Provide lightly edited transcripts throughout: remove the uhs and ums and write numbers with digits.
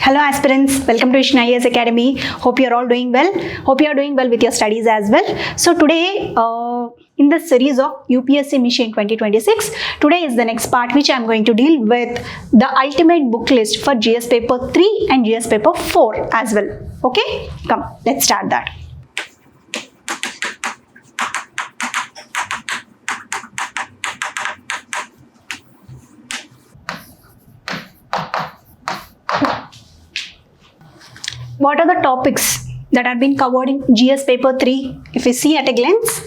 Hello aspirants, welcome to Vishnu IAS Academy. Hope you are all doing well. Hope you are doing well with your studies as well. So today, in the series of UPSC Mission 2026, today is the next part which I am going to deal with the ultimate book list for GS paper 3 and GS paper 4 as well. Okay, come, let's start that. What are the topics that are being covered in GS paper 3? If you see at a glance,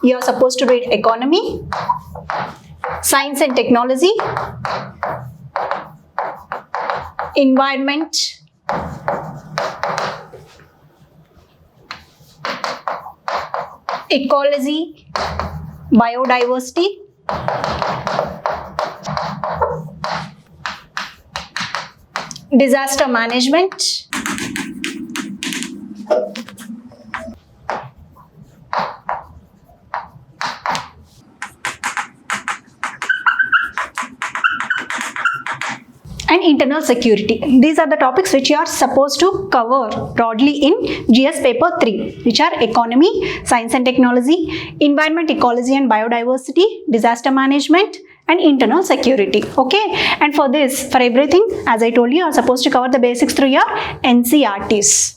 you are supposed to read economy, science and technology, environment, ecology, biodiversity, disaster management, and internal security. These are the topics which you are supposed to cover broadly in GS paper 3, which are economy, science and technology, environment, ecology and biodiversity, disaster management and internal security. Okay, and for this, for everything, as I told you, you are supposed to cover the basics through your NCERTs.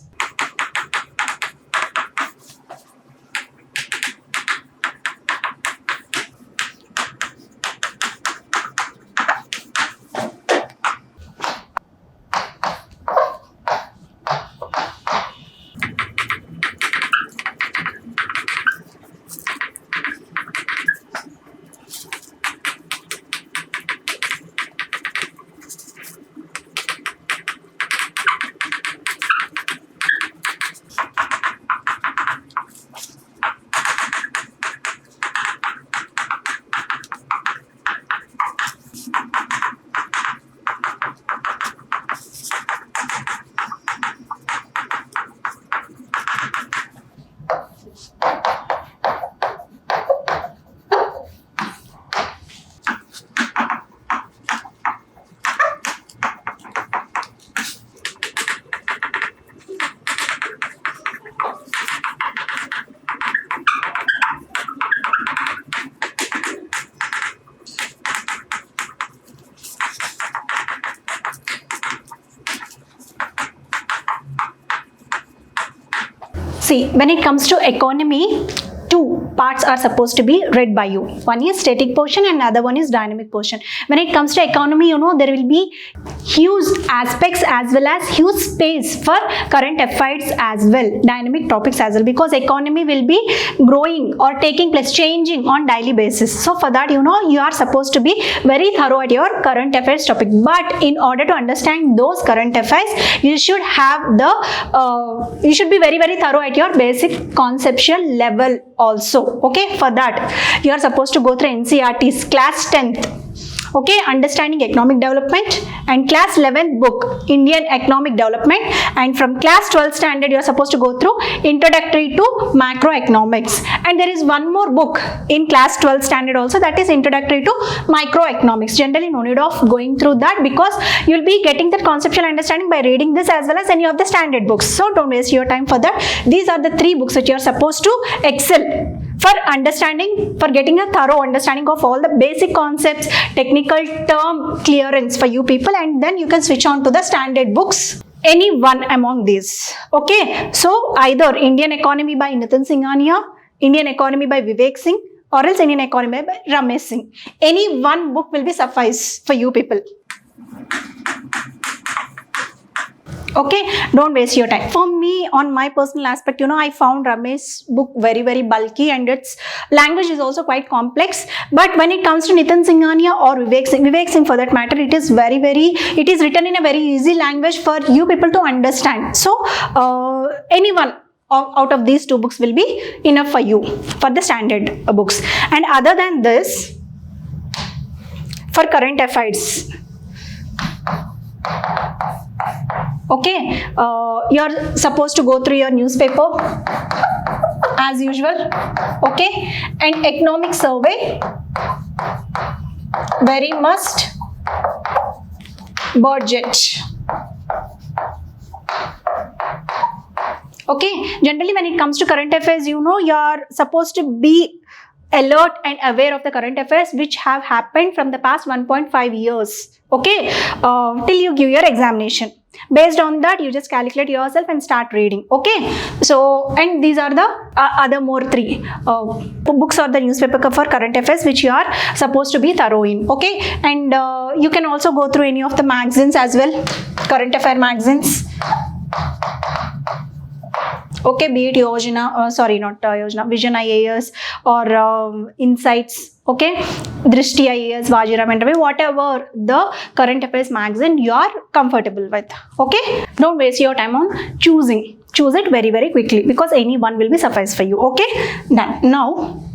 See, when it comes to economy, two parts are supposed to be read by you. One is static portion and another one is dynamic portion. When it comes to economy, you know, there will be huge aspects as well as huge space for current affairs as well, dynamic topics as well, because economy will be growing or taking place, changing on daily basis. So for that, you know, you are supposed to be very thorough at your current affairs topic. But in order to understand those current affairs, you should have the, you should be very thorough at your basic conceptual level also. Okay, for that, you are supposed to go through NCERT's class 10th. Okay, understanding economic development, and class 11th book, Indian economic development, and from class 12th standard you are supposed to go through introductory to macroeconomics, and there is one more book in class 12th standard also, that is introductory to microeconomics. Generally no need of going through that because you will be getting that conceptual understanding by reading this as well as any of the standard books. So don't waste your time for that. These are the three books which you are supposed to excel for understanding, for getting a thorough understanding of all the basic concepts, technical term clearance for you people, and then you can switch on to the standard books, any one among these. Okay, so either Indian Economy by Nitin Singhania, Indian Economy by Vivek Singh, or else Indian Economy by Ramesh Singh. Any one book will be suffice for you people. Okay, don't waste your time. For me, on my personal aspect, you know, I found Ramesh's book very bulky and its language is also quite complex. But when it comes to Nitin Singhania or Vivek Singh for that matter, it is it is written in a very easy language for you people to understand. So, anyone out of these two books will be enough for you, for the standard books. And other than this, for current affairs, okay, you're supposed to go through your newspaper as usual, okay, and economic survey, very must, budget, Okay, generally when it comes to current affairs, you know, you're supposed to be alert and aware of the current affairs which have happened from the past 1.5 years, okay, till you give your examination. Based on that, you just calculate yourself and start reading. Okay, so and these are the other more 3 books or the newspaper for current affairs which you are supposed to be thorough in. Okay, and you can also go through any of the magazines as well, current affair magazines. Okay, be it Yojana, sorry, not Yojana, Vision IAS or Insights, okay, Drishti IAS, Vajiram and whatever the current affairs magazine you are comfortable with. Okay, don't waste your time on choosing. Choose it very, very quickly because any one will be suffice for you. Okay, done. Now,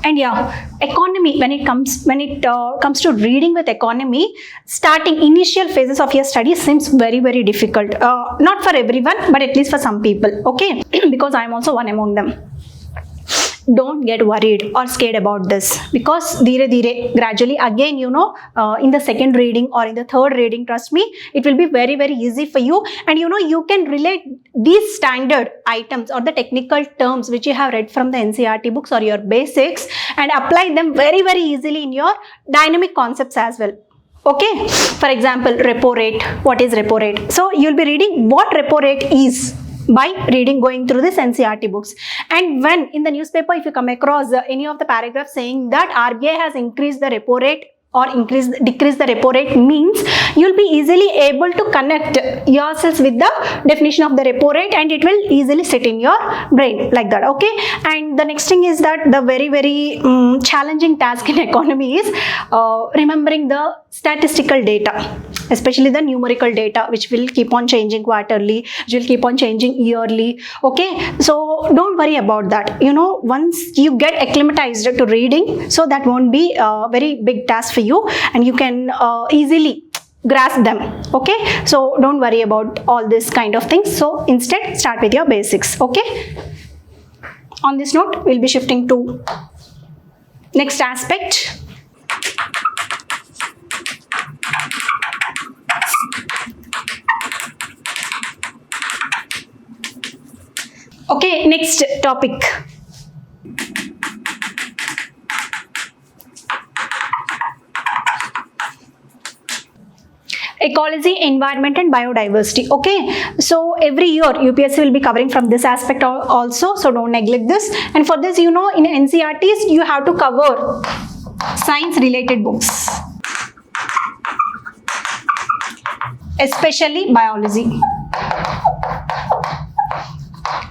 and yeah, economy, when it comes to reading with economy, starting initial phases of your study seems very, very difficult. Not for everyone, but at least for some people. Okay, because I am also one among them. Don't get worried or scared about this because gradually again, you know, in the second reading or in the third reading, trust me, it will be very, very easy for you. And you know, you can relate these standard items or the technical terms which you have read from the NCERT books or your basics and apply them very, very easily in your dynamic concepts as well. Okay, for example, repo rate. What is repo rate? So you'll be reading what repo rate is by going through this NCERT books. And when in the newspaper, if you come across any of the paragraphs saying that RBI has increased the repo rate or decrease the repo rate, means you'll be easily able to connect yourselves with the definition of the repo rate and it will easily sit in your brain like that. Okay, and the next thing is that the very, very challenging task in economy is remembering the statistical data, especially the numerical data, which will keep on changing quarterly, which will keep on changing yearly. Okay, so don't worry about that. You know, once you get acclimatized to reading, so that won't be a very big task for you and you can easily grasp them. Okay, so don't worry about all this kind of things. So instead, start with your basics. Okay, on this note, we'll be shifting to next aspect. Okay, next topic. Ecology, environment and biodiversity. Okay, so every year UPSC will be covering from this aspect also, so don't neglect this. And for this, you know, in NCERTs you have to cover science related books, especially biology.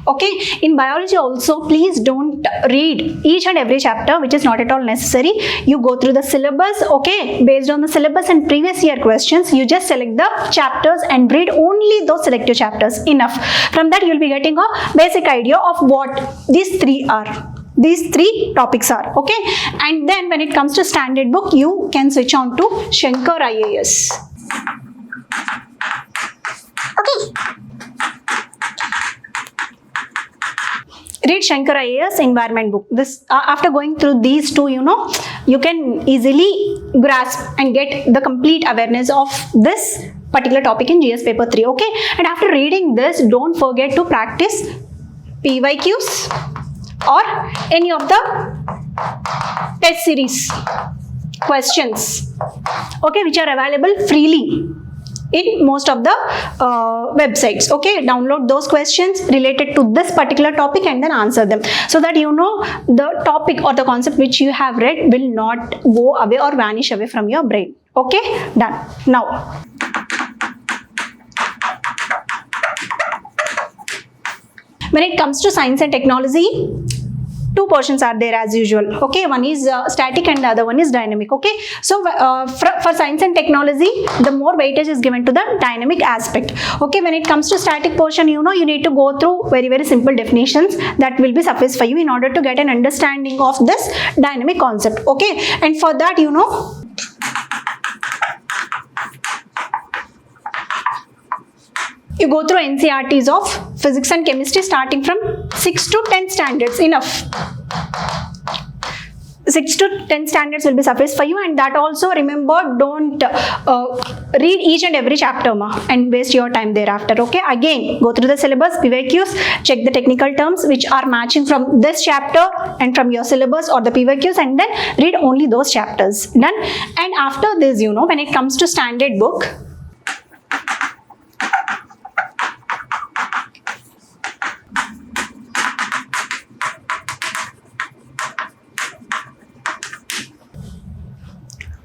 Okay, in biology also, please don't read each and every chapter, which is not at all necessary. You go through the syllabus. Okay, based on the syllabus and previous year questions, you just select the chapters and read only those selected chapters. Enough. From that, you'll be getting a basic idea of what these three topics are. Okay, and then when it comes to standard book, you can switch on to Shankar IAS. Okay, read Shankar IAS environment book. This after going through these two, you know, you can easily grasp and get the complete awareness of this particular topic in GS paper 3. Okay, and after reading this, don't forget to practice PYQs or any of the test series questions, okay, which are available freely in most of the websites. Okay, download those questions related to this particular topic and then answer them, so that you know the topic or the concept which you have read will not go away or vanish away from your brain. Okay, done. Now, when it comes to science and technology, two portions are there as usual. Okay, one is static and the other one is dynamic. Okay, so for science and technology, the more weightage is given to the dynamic aspect. Okay, when it comes to static portion, you know, you need to go through very, very simple definitions that will be suffice for you in order to get an understanding of this dynamic concept. Okay, and for that, you know, you go through NCERTs of physics and chemistry starting from 6 to 10 standards. Enough. 6 to 10 standards will be suffice for you, and that also remember, don't read each and every chapter and waste your time thereafter. Okay, again go through the syllabus, PYQs, check the technical terms which are matching from this chapter and from your syllabus or the PYQs, and then read only those chapters. Done. And after this, when it comes to standard book,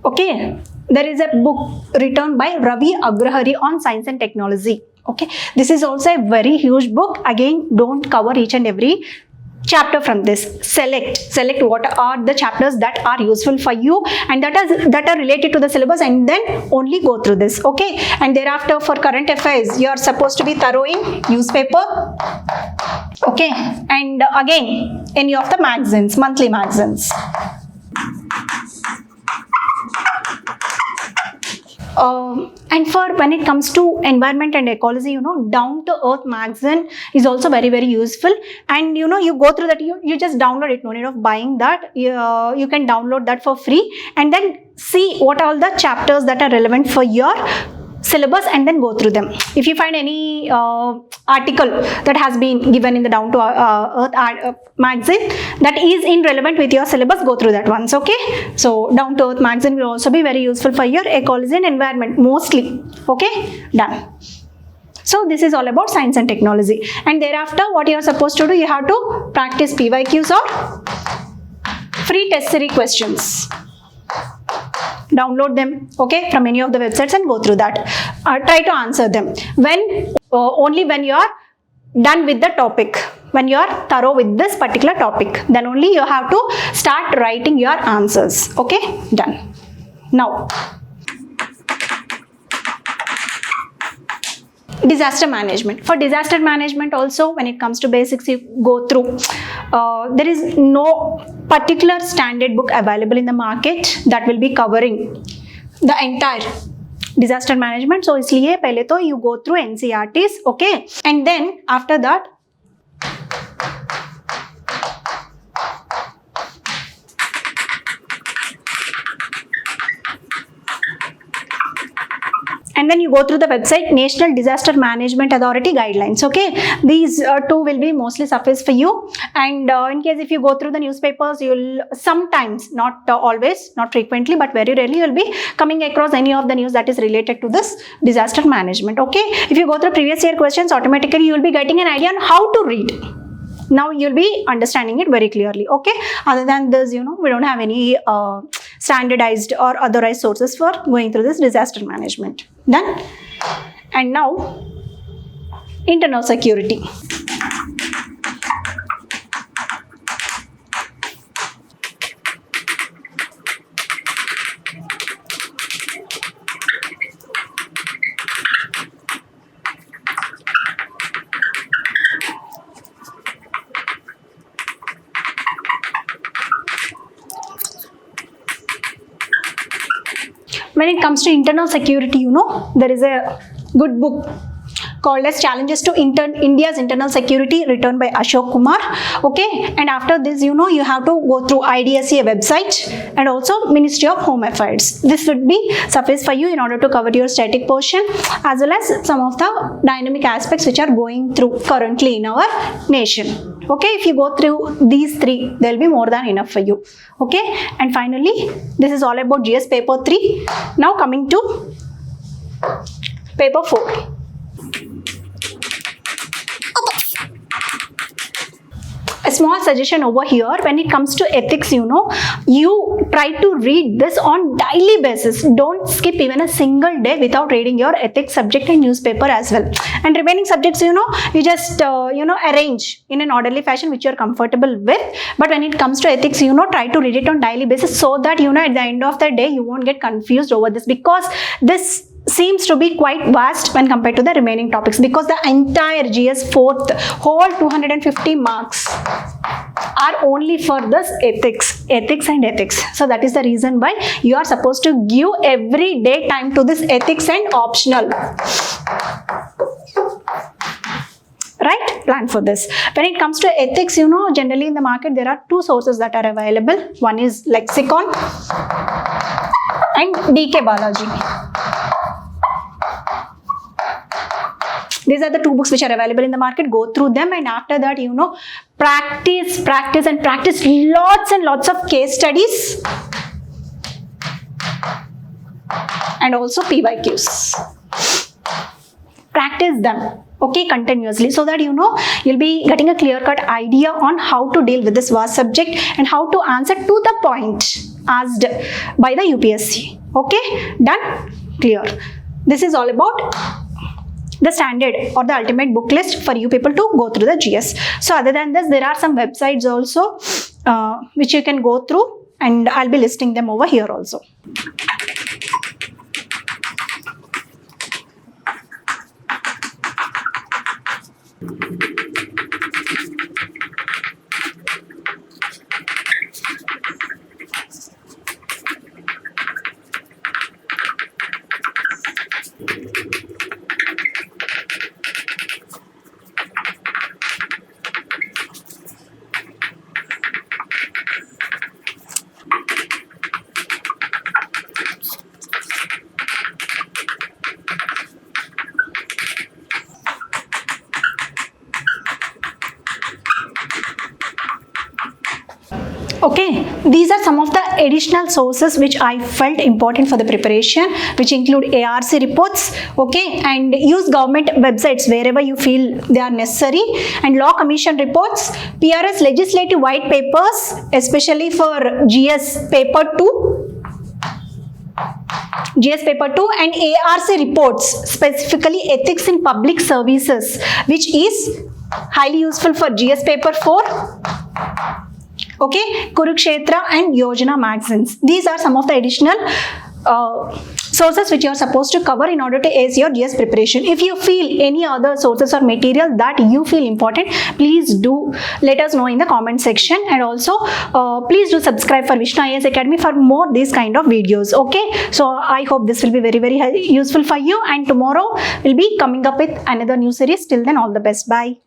okay, there is a book written by Ravi Agrahari on science and technology. Okay, this is also a very huge book. Again, don't cover each and every chapter from this. Select what are the chapters that are useful for you and that are related to the syllabus, and then only go through this. Okay, and thereafter for current affairs, you are supposed to be thorough in newspaper. Okay, and again any of the magazines, monthly magazines. And for when it comes to environment and ecology, Down to Earth magazine is also very, very useful. And you go through that, you just download it, no need of buying that. You can download that for free, and then see what are all the chapters that are relevant for your syllabus, and then go through them. If you find any article that has been given in the Down to Earth magazine that is irrelevant with your syllabus, go through that once. Okay, so Down to Earth magazine will also be very useful for your ecology and environment mostly. Okay, done. So this is all about science and technology, and thereafter what you are supposed to do, you have to practice PYQs or free test series questions. Download them, okay, from any of the websites and go through that. Try to answer them only when you are done with the topic, when you are thorough with this particular topic, then only you have to start writing your answers. Okay, done. Now, disaster management. For disaster management also, when it comes to basics, you go through. There is no particular standard book available in the market that will be covering the entire disaster management. So इसलिए पहले तो you go through NCERTs, okay, and then after that you go through the website National Disaster Management Authority guidelines. Okay, these two will be mostly suffice for you, and in case if you go through the newspapers, you will sometimes, not always, not frequently, but very rarely, you will be coming across any of the news that is related to this disaster management. Okay, if you go through previous year questions, automatically you will be getting an idea on how to read. Now you'll be understanding it very clearly. Okay, other than this, we don't have any standardized or authorized sources for going through this disaster management. Done. And now, internal security. When it comes to internal security, there is a good book called as Challenges to India's Internal Security, written by Ashok Kumar. Okay, and after this, you have to go through IDSA website and also Ministry of Home Affairs. This would be suffice for you in order to cover your static portion as well as some of the dynamic aspects which are going through currently in our nation. Okay, if you go through these three, there will be more than enough for you. Okay, and finally, this is all about GS paper 3. Now coming to paper 4. A small suggestion over here, when it comes to ethics, you try to read this on daily basis. Don't skip even a single day without reading your ethics subject and newspaper as well. And remaining subjects, you just, arrange in an orderly fashion which you are comfortable with. But when it comes to ethics, try to read it on daily basis so that, at the end of the day, you won't get confused over this, because this seems to be quite vast when compared to the remaining topics, because the entire GS-4 whole 250 marks are only for this ethics and ethics. So that is the reason why you are supposed to give every day time to this ethics and optional. right? Plan for this. When it comes to ethics, you know, generally in the market there are two sources that are available. One is lexicon and DK Balaji. These are the two books which are available in the market. Go through them, and after that, you know, practice lots and lots of case studies and also PYQs. Practice them, okay, continuously, so that you know you'll be getting a clear-cut idea on how to deal with this vast subject and how to answer to the point asked by the UPSC. Okay, done? Clear. This is all about the standard or the ultimate book list for you people to go through the GS. So other than this, there are some websites also which you can go through, and I'll be listing them over here also. Okay, these are some of the additional sources which I felt important for the preparation, which include ARC reports, okay, and use government websites wherever you feel they are necessary, and law commission reports, PRS legislative white papers, especially for GS paper 2, and ARC reports, specifically ethics in public services, which is highly useful for GS paper 4. Okay, Kurukshetra and Yojana magazines. These are some of the additional sources which you are supposed to cover in order to ace your GS preparation. If you feel any other sources or material that you feel important, please do let us know in the comment section, and also please do subscribe for Vishnu IAS Academy for more these kind of videos. Okay, so I hope this will be very useful for you, and tomorrow we'll be coming up with another new series. Till then, all the best. Bye.